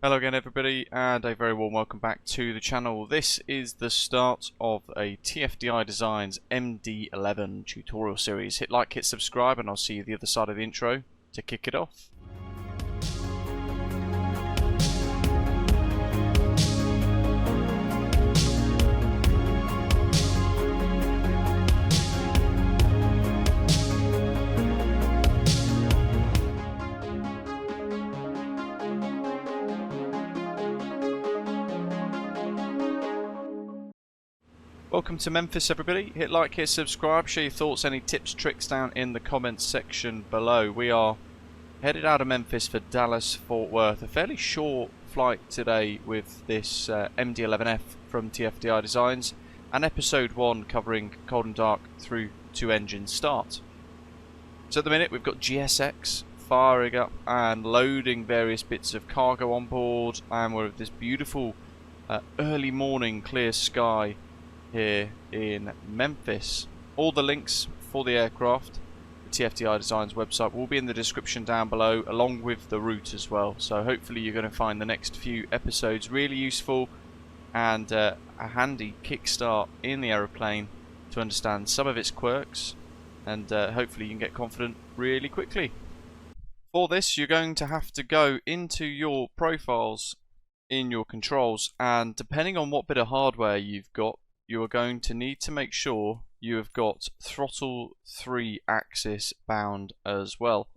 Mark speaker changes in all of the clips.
Speaker 1: Hello again everybody, and a very warm welcome back to the channel. This is the start of a TFDi Designs MD-11 tutorial series. Hit like, hit subscribe, and I'll see you the other side of the intro to kick it off. Welcome to Memphis everybody. Hit like, hit subscribe, share your thoughts, any tips, tricks down in the comments section below. We are headed out of Memphis for Dallas Fort Worth. A fairly short flight today with this MD-11F from TFDi Designs, and episode 1 covering cold and dark through to engine start. So at the minute we've got GSX firing up and loading various bits of cargo on board, and we're at this beautiful early morning clear sky here in Memphis. All the links for the aircraft, the TFDi Designs website, will be in the description down below, along with the route as well. So hopefully you're going to find the next few episodes really useful and a handy kickstart in the aeroplane to understand some of its quirks, and hopefully you can get confident really quickly. For this you're going to have to go into your profiles in your controls, and depending on what bit of hardware you've got, you are going to need to make sure you have got throttle 3 axis bound as well.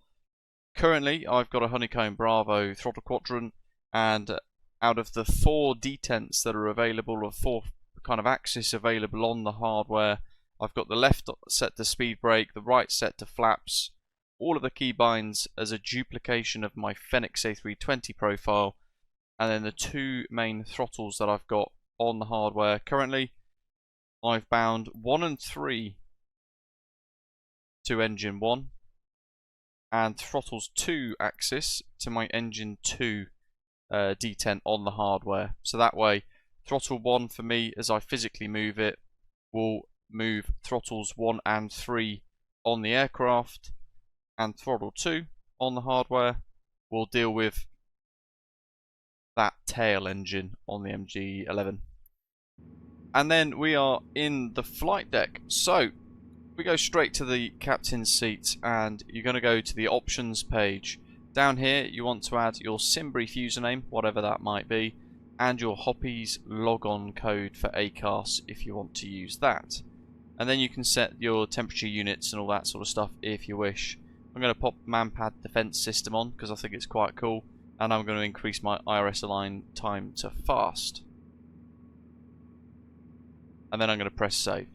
Speaker 1: Currently I've got a Honeycomb Bravo throttle quadrant, and out of the 4 detents that are available, or 4 kind of axis available on the hardware, I've got the left set to speed brake, the right set to flaps, all of the keybinds as a duplication of my Fenix A320 profile, and then the 2 main throttles that I've got on the hardware. Currently I've bound 1 and 3 to engine 1, and throttles 2 axis to my engine 2 detent on the hardware. So that way throttle 1 for me, as I physically move it, will move throttles 1 and 3 on the aircraft, and throttle 2 on the hardware will deal with that tail engine on the MD-11. And then we are in the flight deck. So we go straight to the captain's seat, and you're going to go to the options page. Down here you want to add your Simbrief username, whatever that might be, and your Hoppies logon code for ACARS if you want to use that. And then you can set your temperature units and all that sort of stuff if you wish. I'm going to pop Manpad Defense System on because I think it's quite cool, and I'm going to increase my IRS align time to fast. And then I'm going to press save.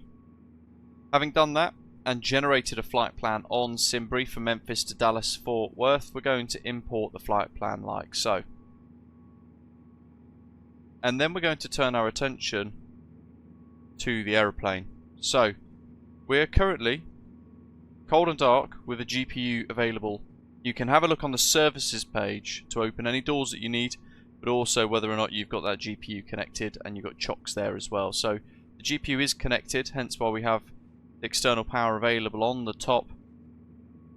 Speaker 1: Having done that and generated a flight plan on Simbrief from Memphis to Dallas Fort Worth, we're going to import the flight plan like so. And then we're going to turn our attention to the aeroplane. So we're currently cold and dark with a GPU available. You can have a look on the services page to open any doors that you need, but also whether or not you've got that GPU connected, and you've got chocks there as well. So the GPU is connected, hence why we have external power available on the top.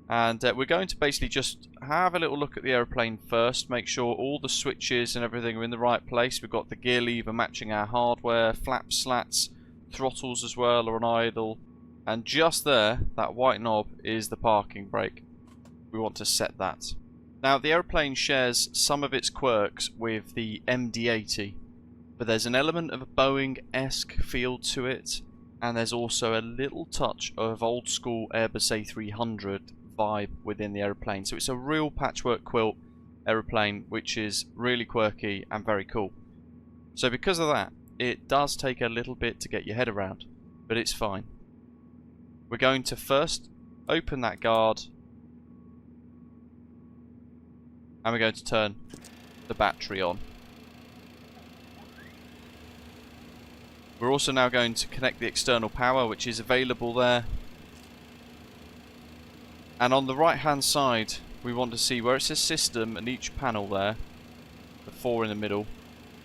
Speaker 1: And we're going to basically just have a little look at the aeroplane first, make sure all the switches and everything are in the right place. We've got the gear lever matching our hardware, flap slats, throttles as well are on idle, and just there, that white knob is the parking brake. We want to set that. Now the aeroplane shares some of its quirks with the MD-80, but there's an element of a Boeing-esque feel to it, and there's also a little touch of old school Airbus A300 vibe within the aeroplane. So it's a real patchwork quilt aeroplane, which is really quirky and very cool. So because of that, it does take a little bit to get your head around, but it's fine. We're going to first open that guard, and we're going to turn the battery on. We're also now going to connect the external power, which is available there. And on the right hand side we want to see where it says system, and each panel there, the 4 in the middle,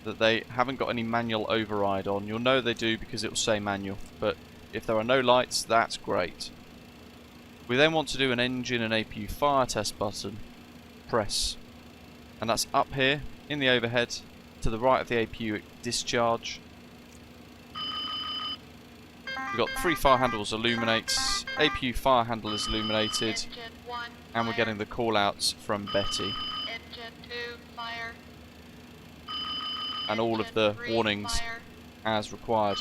Speaker 1: that they haven't got any manual override on. You'll know they do because it will say manual, but if there are no lights, that's great. We then want to do an engine and APU fire test button. Press And that's up here in the overhead to the right of the APU discharge. We've got 3 fire handles illuminates, APU fire handle is illuminated, and we're getting the call outs from Betty. And all of the warnings as required.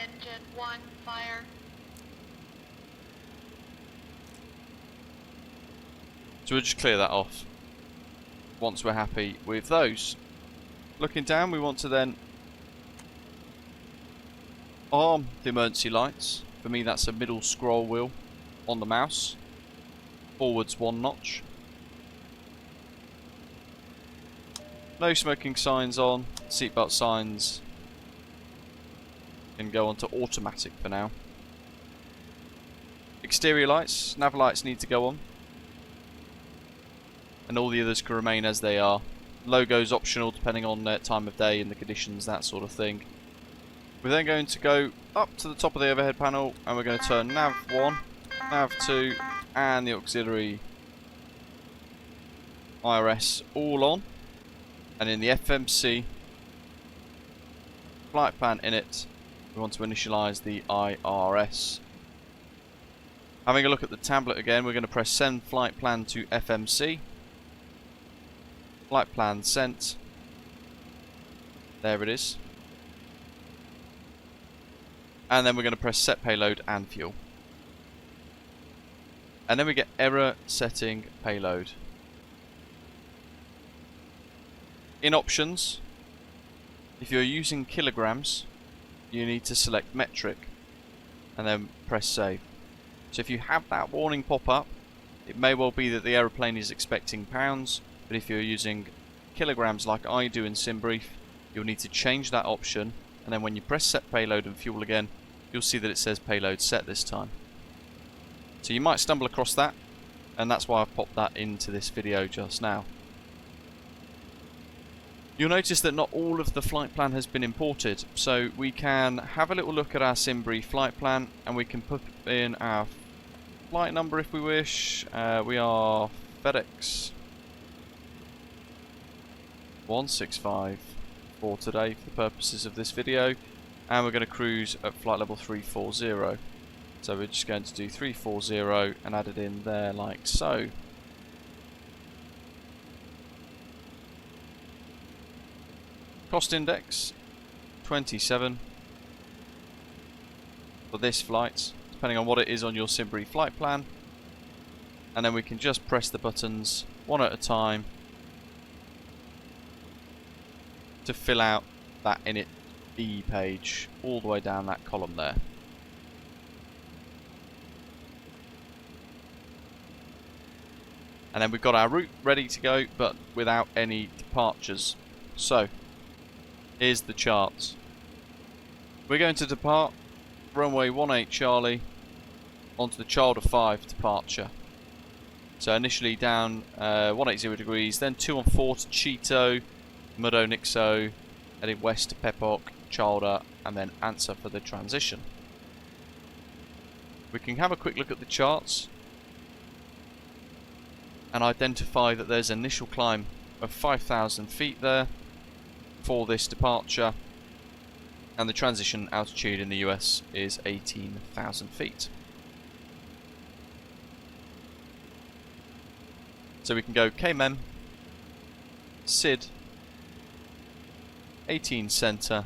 Speaker 2: Engine 1 fire.
Speaker 1: So we'll just clear that off once we're happy with those. Looking down, we want to then arm the emergency lights. For me, that's a middle scroll wheel on the mouse. Forwards 1 notch. No smoking signs on. Seatbelt signs can go on to automatic for now. Exterior lights, nav lights need to go on. And all the others can remain as they are. Logo's optional depending on time of day and the conditions, that sort of thing. We're then going to go up to the top of the overhead panel and we're going to turn nav 1, nav 2 and the auxiliary IRS all on. And in the FMC flight plan in it, we want to initialize the IRS. Having a look at the tablet again, we're going to press send flight plan to FMC. Flight plan sent. There it is. And then we're going to press set payload and fuel. And then we get error setting payload. In options, if you're using kilograms, you need to select metric and then press save. So if you have that warning pop up, it may well be that the aeroplane is expecting pounds, but if you're using kilograms like I do in Simbrief, you'll need to change that option, and then when you press set payload and fuel again, you'll see that it says payload set this time. So you might stumble across that, and that's why I've popped that into this video just now. You'll notice that not all of the flight plan has been imported, so we can have a little look at our Simbrief flight plan and we can put in our flight number if we wish. We are FedEx 165 for today for the purposes of this video, and we're going to cruise at flight level 340. So we're just going to do 340 and add it in there like so. Cost index 27 for this flight, depending on what it is on your Simbrief flight plan. And then we can just press the buttons one at a time to fill out that init B page all the way down that column there. And then we've got our route ready to go, but without any departures. So here's the charts. We're going to depart runway 18 Charlie onto the Child of 5 departure. So initially down 180 degrees, then 214 to Cheeto, Muddo Nixo, heading west to Pepok, Childer, and then ANSWA for the transition. We can have a quick look at the charts and identify that there's an initial climb of 5,000 feet there for this departure, and the transition altitude in the US is 18,000 feet. So we can go KMEM, SID, 18 center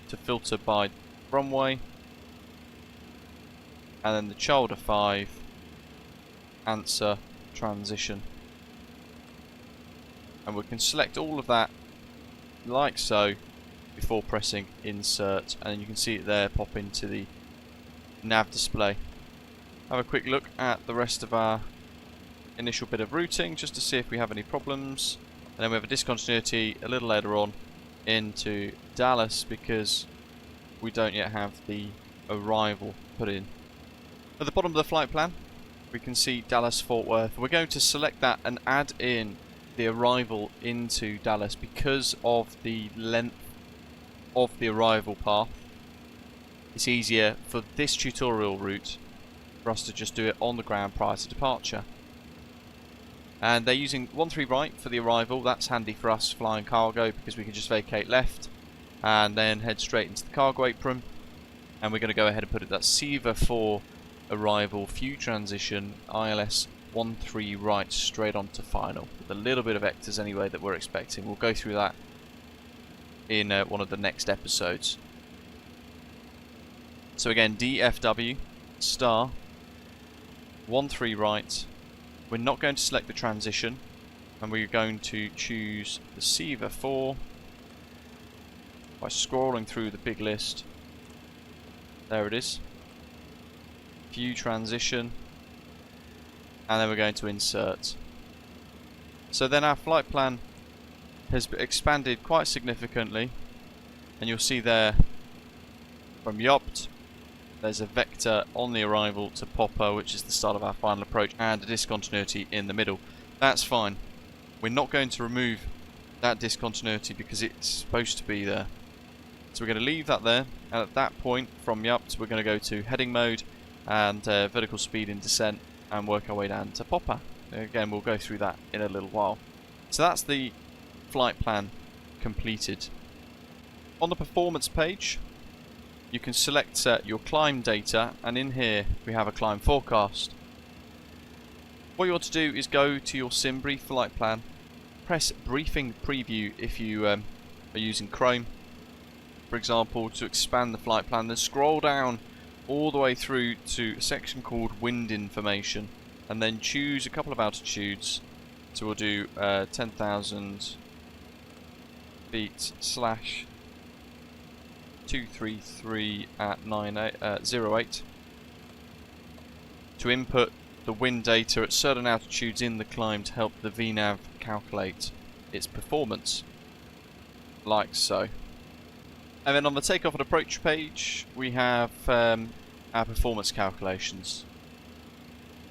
Speaker 1: to filter by runway, and then the Child of 5, ANSWA, transition. And we can select all of that like so before pressing insert, and then you can see it there pop into the nav display. Have a quick look at the rest of our initial bit of routing just to see if we have any problems, and then we have a discontinuity a little later on into Dallas because we don't yet have the arrival put in. At the bottom of the flight plan we can see Dallas Fort Worth. We're going to select that and add in the arrival into Dallas because of the length of the arrival path. It's easier for this tutorial route for us to just do it on the ground prior to departure. And they're using 13 right for the arrival. That's handy for us flying cargo because we can just vacate left and then head straight into the cargo apron. And we're going to go ahead and put it that SEVA for arrival, few transition, ILS 13 right straight onto final. With a little bit of vectors anyway that we're expecting. We'll go through that in one of the next episodes. So again, DFW, star, 13 right. We're not going to select the transition, and we're going to choose the SEVA 4 by scrolling through the big list. There it is. View transition, and then we're going to insert. So then our flight plan has expanded quite significantly, and you'll see there from Yopt there's a vector on the arrival to Popper, which is the start of our final approach, and a discontinuity in the middle. That's fine. We're not going to remove that discontinuity because it's supposed to be there. So we're going to leave that there, and at that point from Yopt we're going to go to heading mode and vertical speed in descent and work our way down to Popper. Again, we'll go through that in a little while. So that's the flight plan completed. On the performance page you can select your climb data, and in here we have a climb forecast. What you want to do is go to your Simbrief flight plan, press briefing preview if you are using Chrome, for example, to expand the flight plan, then scroll down all the way through to a section called wind information, and then choose a couple of altitudes. So we'll do 10,000 feet slash 233 at 08 to input the wind data at certain altitudes in the climb to help the VNAV calculate its performance, like so. And then on the takeoff and approach page we have our performance calculations.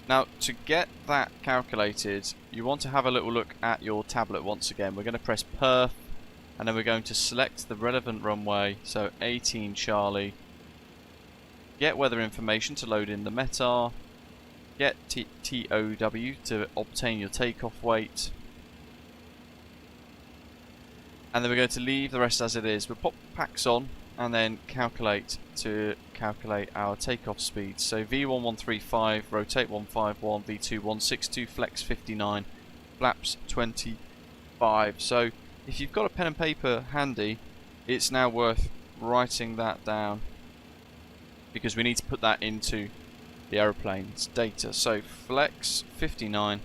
Speaker 1: Now to get that calculated you want to have a little look at your tablet once again. We're going to press perf, and then we're going to select the relevant runway, so 18 Charlie, get weather information to load in the METAR, get TOW to obtain your takeoff weight, and then we're going to leave the rest as it is. We'll pop packs on and then calculate to calculate our takeoff speed. So V1135, rotate 151, V2162, flex 59, flaps 25. So if you've got a pen and paper handy, it's now worth writing that down because we need to put that into the aeroplane's data. So flex 59,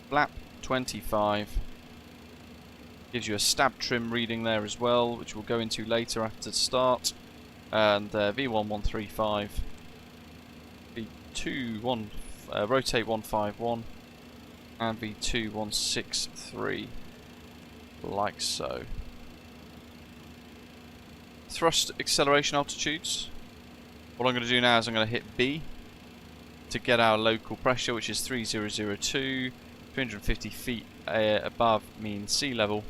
Speaker 1: flap 25, gives you a stab trim reading there as well, which we'll go into later after the start, and V1135, rotate 151, and V2163, like so. Thrust acceleration altitudes. What I'm going to do now is I'm going to hit B to get our local pressure, which is 3002, 350 feet above mean sea level.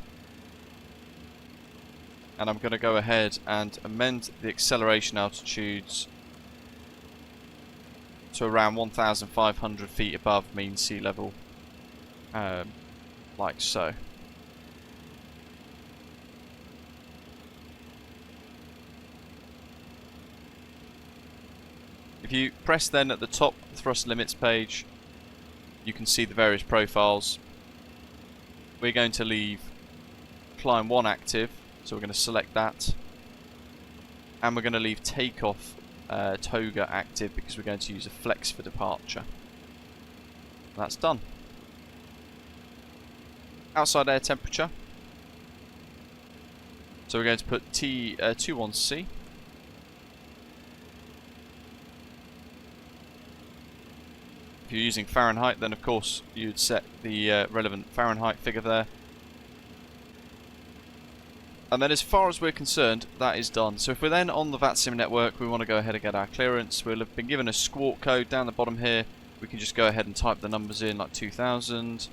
Speaker 1: And I'm going to go ahead and amend the acceleration altitudes to around 1,500 feet above mean sea level, like so. If you press then at the top thrust limits page, you can see the various profiles. We're going to leave climb 1 active, so we're going to select that, and we're going to leave takeoff toga active because we're going to use a flex for departure. That's done. Outside air temperature, so we're going to put T21C. If you're using Fahrenheit, then of course you'd set the relevant Fahrenheit figure there. And then as far as we're concerned, that is done. So if we're then on the VATSIM network, we want to go ahead and get our clearance. We'll have been given a squawk code down the bottom here. We can just go ahead and type the numbers in, like 2000.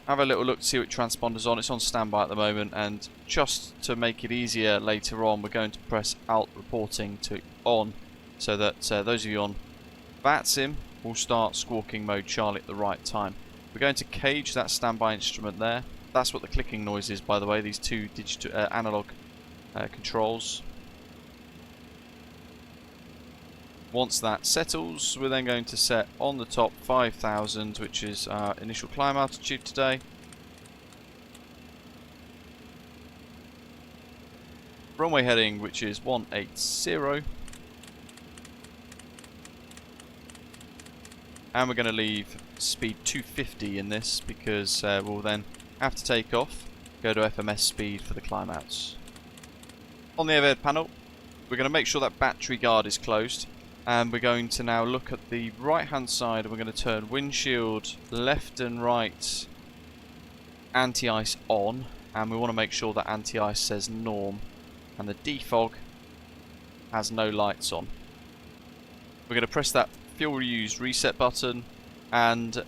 Speaker 1: Have a little look to see what transponder's on. It's on standby at the moment, and just to make it easier later on, we're going to press Alt reporting to on, so that those of you on VATSIM we'll start squawking mode Charlie at the right time. We're going to cage that standby instrument there. That's what the clicking noise is, by the way, these two digital analog controls. Once that settles, we're then going to set on the top 5,000, which is our initial climb altitude today. Runway heading, which is 180. And we're going to leave speed 250 in this because we'll then have to take off, go to FMS speed for the climb outs. On the overhead panel, we're going to make sure that battery guard is closed. And we're going to now look at the right hand side, and we're going to turn windshield left and right anti-ice on, and we want to make sure that anti-ice says norm and the defog has no lights on. We're going to press that fuel reuse reset button, and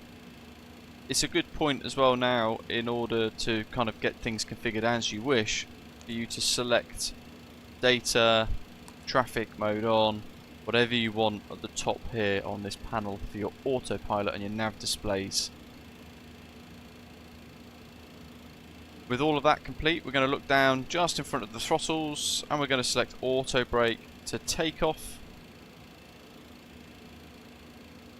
Speaker 1: it's a good point as well now, in order to kind of get things configured as you wish, for you to select data, traffic mode on, whatever you want at the top here on this panel for your autopilot and your nav displays. With all of that complete, we're going to look down just in front of the throttles, and we're going to select auto brake to take off.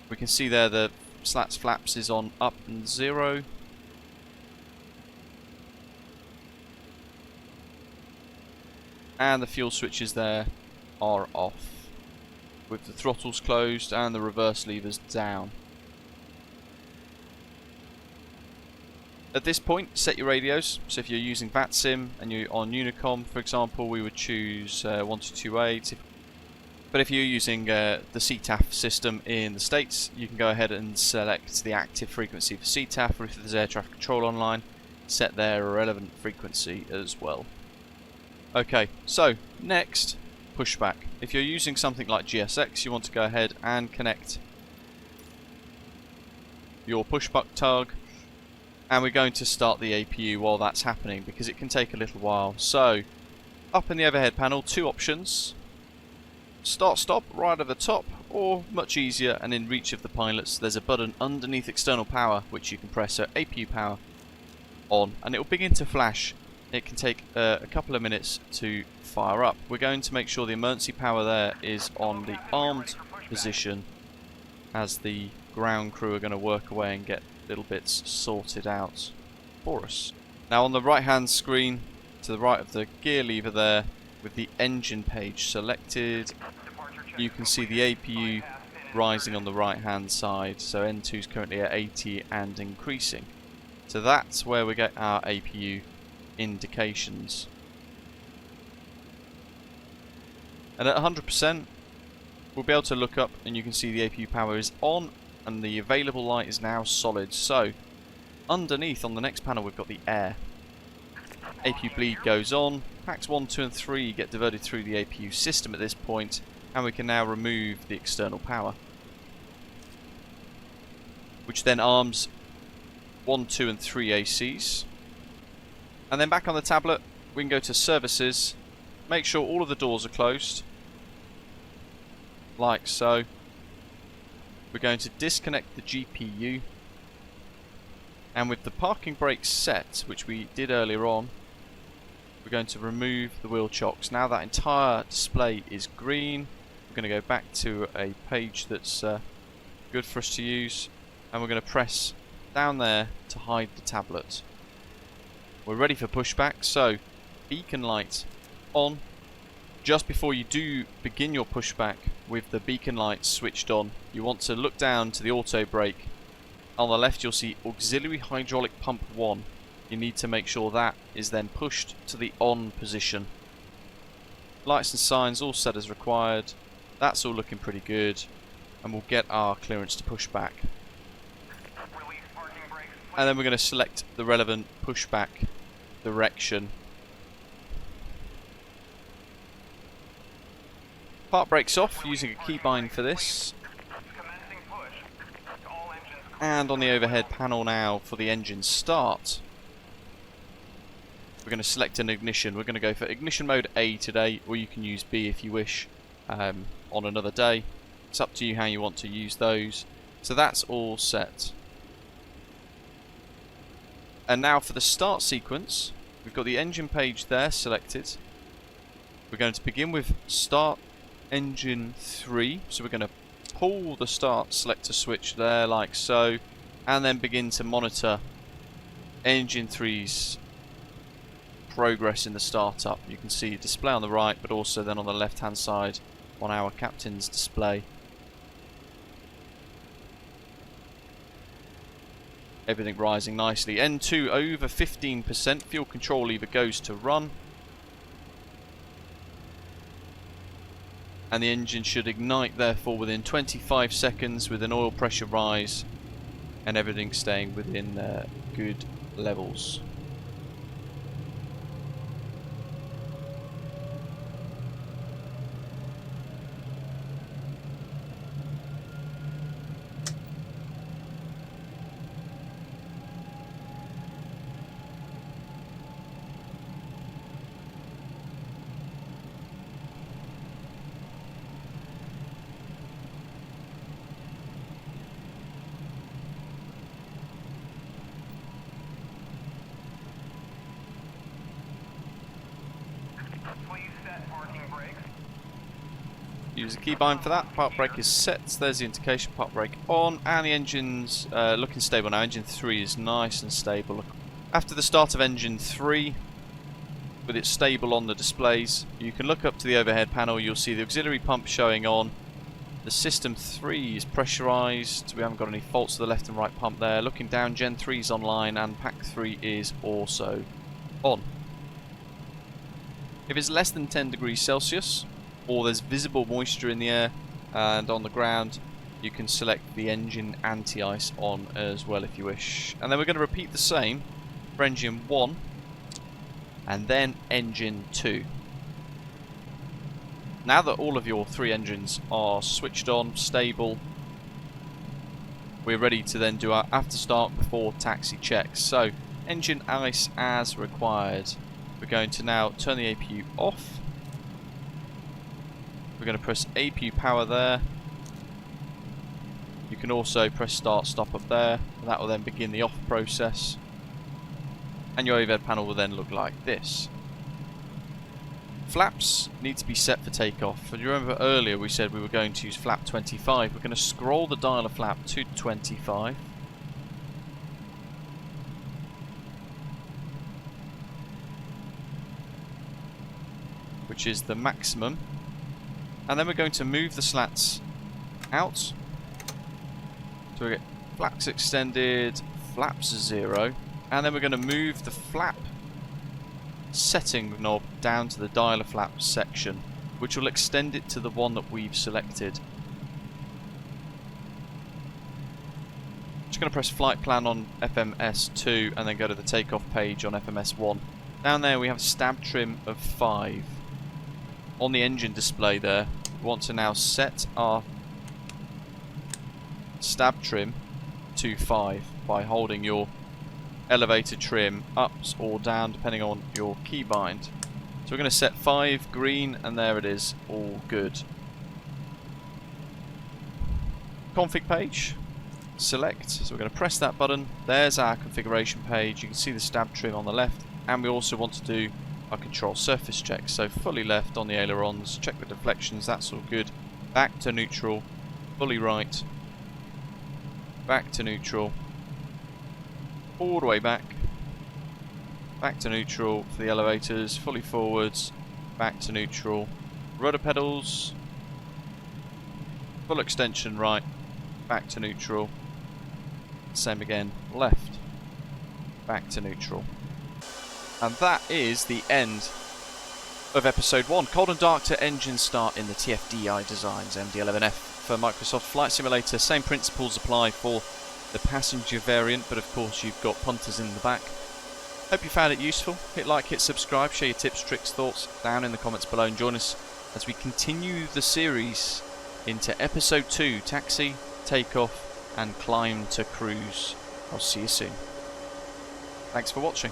Speaker 1: We can see there the slats flaps is on up and 0. And the fuel switches there are off, with the throttles closed and the reverse levers down. At this point, set your radios. So if you're using VATSIM and you're on Unicom, for example, we would choose 1228. But if you're using the CTAF system in the States, you can go ahead and select the active frequency for CTAF, or if there's air traffic control online, set their relevant frequency as well. Okay, so next, pushback. If you're using something like GSX, you want to go ahead and connect your pushback tug, and we're going to start the APU while that's happening because it can take a little while. So up in the overhead panel, two options: start stop right at the top, or much easier and in reach of the pilots, there's a button underneath external power which you can press. So APU power on, and it will begin to flash. It can take a couple of minutes to fire up. We're going to make sure the emergency power there is on the armed position, as the ground crew are going to work away and get little bits sorted out for us. Now on the right hand screen, to the right of the gear lever there, with the engine page selected, you can see the APU rising on the right hand side. So N2 is currently at 80 and increasing. So that's where we get our APU indications. And at 100%, we'll be able to look up and you can see the APU power is on and the available light is now solid. So underneath on the next panel, we've got the air. APU bleed goes on. Packs 1, 2 and 3 get diverted through the APU system at this point, and we can now remove the external power, which then arms 1, 2 and 3 ACs. And then back on the tablet, we can go to services, make sure all of the doors are closed, like so. We're going to disconnect the GPU, and with the parking brake set, which we did earlier on, we're going to remove the wheel chocks. Now that entire display is green, we're going to go back to a page that's good for us to use, and we're going to press down there to hide the tablet. We're ready for pushback, so beacon light on. Just before you do begin your pushback with the beacon light switched on, you want to look down to the auto brake. On the left you'll see auxiliary hydraulic pump 1. You need to make sure that is then pushed to the on position. Lights and signs all set as required. That's all looking pretty good, and we'll get our clearance to push back. And then we're going to select the relevant pushback direction. Park brakes off using a keybind for this. And on the overhead panel now for the engine start, we're going to select an ignition. We're going to go for ignition mode A today, or you can use B if you wish on another day. It's up to you how you want to use those. So that's all set. And now for the start sequence, we've got the engine page there selected. We're going to begin with start engine 3. So we're going to pull the start selector switch there like so, and then begin to monitor engine 3's progress in the startup. You can see display on the right, but also then on the left hand side on our captain's display. Everything rising nicely. N2 over 15%. Fuel control lever goes to run. And the engine should ignite therefore within 25 seconds with an oil pressure rise and everything staying within good levels. Use the keybind for that. Park brake is set. There's the indication. Park brake on, and the engine's looking stable now. Engine 3 is nice and stable. After the start of engine 3, with it stable on the displays, you can look up to the overhead panel. You'll see the auxiliary pump showing on. The system 3 is pressurized. We haven't got any faults to the left and right pump there. Looking down, Gen 3 is online, and Pack 3 is also on. If it's less than 10 degrees Celsius, or there's visible moisture in the air and on the ground, you can select the engine anti-ice on as well if you wish. And then we're going to repeat the same for engine 1 and then engine 2. Now that all of your 3 engines are switched on, stable, we're ready to then do our after start before taxi checks. So engine ice as required. We're going to now turn the APU off. We're going to press APU power there. You can also press start stop up there, and that will then begin the off process. And your overhead panel will then look like this. Flaps need to be set for takeoff. And you remember earlier we said we were going to use flap 25. We're going to scroll the dial of flap to 25. Which is the maximum. And then we're going to move the slats out. So we get flaps extended, flaps 0. And then we're going to move the flap setting knob down to the dial of flap section, which will extend it to the one that we've selected. Just going to press flight plan on FMS2 and then go to the takeoff page on FMS1. Down there we have stab trim of 5. On the engine display there, we want to now set our stab trim to 5 by holding your elevator trim up or down depending on your keybind. So we're going to set 5 green, and there it is, all good. Config page, select, so we're going to press that button. There's our configuration page. You can see the stab trim on the left, and we also want to do our control surface check. So fully left on the ailerons, check the deflections, that's all good. Back to neutral, fully right, back to neutral, all the way back to neutral for the elevators, fully forwards, back to neutral. Rudder pedals, full extension right, back to neutral. Same again, left, back to neutral. And that is the end of episode 1. Cold and dark to engine start in the TFDi designs, MD-11F for Microsoft Flight Simulator. Same principles apply for the passenger variant, but of course you've got punters in the back. Hope you found it useful. Hit like, hit subscribe, share your tips, tricks, thoughts down in the comments below, and join us as we continue the series into episode 2, taxi, takeoff and climb to cruise. I'll see you soon. Thanks for watching.